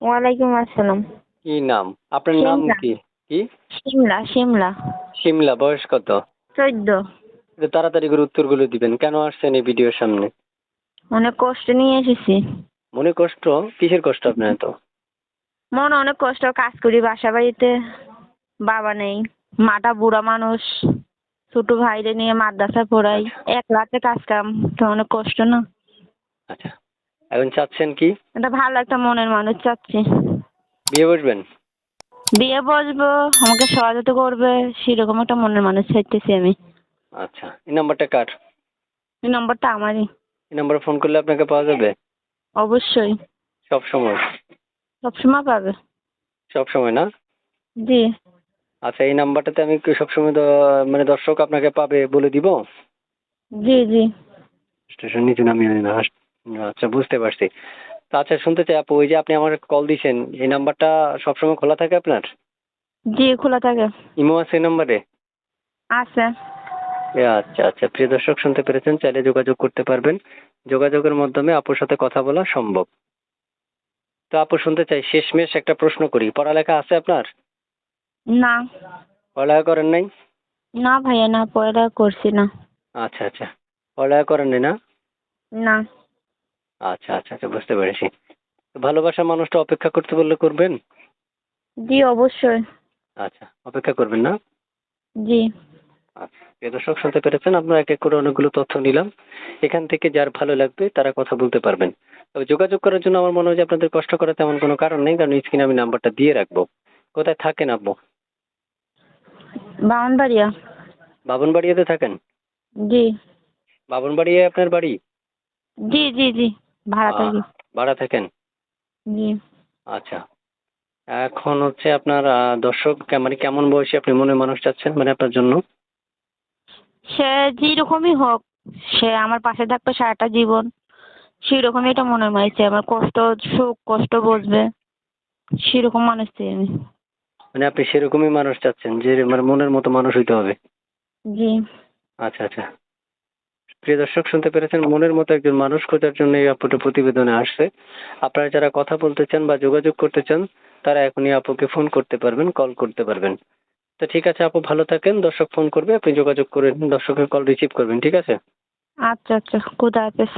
ওয়ালাইকুম আসসালাম। কি নাম? আপনার নাম শিমলা। কি? কি? শিমলা। শিমলা, বয়স কত? 14। একটু তাড়াতাড়ি করে উত্তরগুলো দিবেন। কেন আসছেন এই ভিডিওর সামনে? অনেক কষ্ট নিয়ে এসেছি। মনে কষ্ট? কিসের কষ্ট আপনার এত? মনে অনেক কষ্ট, কাজ করি বাসা বাড়িতে, বাবা নেই, মাটা বুড়া মানুষ, ছোট ভাইরে নিয়ে মাদ্রাসা পড়াই, আচ্ছা এক রাতে কাজ কাম, তো অনেক কষ্ট না। আচ্ছা, এখন চাচ্ছেন কি? এটা ভালো একটা মনের মানুষ চাচ্ছি। বিয়ে বসবেন? বিয়ে বসবো, আমাকে সহায়তা করবে, সেরকম একটা মনের মানুষ চাইতেছি আমি। আচ্ছা, এই নাম্বারটা কার? এই নম্বরটা আমারই। এই নাম্বারে ফোন করলে আপনাকে পাওয়া যাবে? অবশ্যই। সব সময়? সবসময় পাবে। সব সময় না? জি। আচ্ছা, এই নাম্বারটাতে আমি কি সবসময় মানে দর্শক আপনাকে পাবে বলে দিব? জি। স্টেশন নিচে নামিয়ে না। আচ্ছা, বুঝতে পারছি। তো আচ্ছা, শুনতে চাই আপু, ওই যে আপনি আমার কল দিছেন, এই নাম্বারটা সবসময় খোলা থাকে আপনার? জি, খোলা থাকে। ইমো আছে এই নাম্বারে? আছে। আচ্ছা আচ্ছা, প্রিয় দর্শক শুনতে পেরেছেন, চাইলে যোগাযোগ করতে পারবেন। যোগাযোগের মাধ্যমে আপুর সাথে কথা বলা সম্ভব। তো আপু, শুনতে চাই, শেষমেশ একটা প্রশ্ন করি, পড়ালেখা আছে আপনার? না। পড়ালেখা করেন নাই? না ভাইয়া, না, পড়ালেখা করছি না। আচ্ছা আচ্ছা, পড়ালেখা করেন নাই না? না। আচ্ছা আচ্ছা আচ্ছা, বুঝতে পেরেছি। তো ভালোবাসার মানুষটা অপেক্ষা করতে বললে করবেন? জি, অবশ্যই। আচ্ছা, অপেক্ষা করবেন না? জি। আচ্ছা, প্রিয় দর্শক শুনতে পেরেছেন, আপনারা এক এক করে অনেকগুলো তথ্য নিলাম। এখান থেকে যার ভালো লাগবে তারা কথা বলতে পারবেন। তবে যোগাযোগ করার জন্য আমার মনে হয় যে আপনাদের কষ্ট করার তেমন কোনো কারণ নেই, কারণ স্ক্রিনে আমি নাম্বারটা দিয়ে রাখবো। কোথায় থাকেন আপু? ব্রাহ্মণবাড়িয়া। বাবনবাড়িয়াতে থাকেন? জি। বাবনবাড়িয়ায় আপনার বাড়ি? জি, ভাড়া থাকি। ভাড়া থাকেন? জি। আচ্ছা, এখন হচ্ছে আপনার দর্শক মানে কেমন বয়সী আপনি মনে মানুষ চাচ্ছেন, মানে আপনার জন্য? সে যেরকমই হোক, সে আমার পাশে থাকবে সারাটা জীবন, সেরকমই এটা মনে হয়েছে। আমার কষ্ট, সুখ কষ্ট বুঝবে, সেরকম মানুষ চাই আমি। মানে আপনি সেরকমই মানুষ চাচ্ছেন, যে মানে মনের মতো মানুষ হইতে হবে? জি। আচ্ছা আচ্ছা, প্রিয় দর্শক শুনতে পেরেছেন, মনের মতো একজন মানুষ খোঁজার জন্য এই আপুটা প্রতিবেদনে আসছে। আপনারা যারা কথা বলতে চান বা যোগাযোগ করতে চান, তারা এখনই আপুকে ফোন করতে পারবেন, কল করতে পারবেন। তো ঠিক আছে আপু, ভালো থাকেন। দর্শক ফোন করবে, আপনি যোগাযোগ করে দর্শকের কল রিসিভ করবেন, ঠিক আছে? আচ্ছা, খোদা হাফেজ।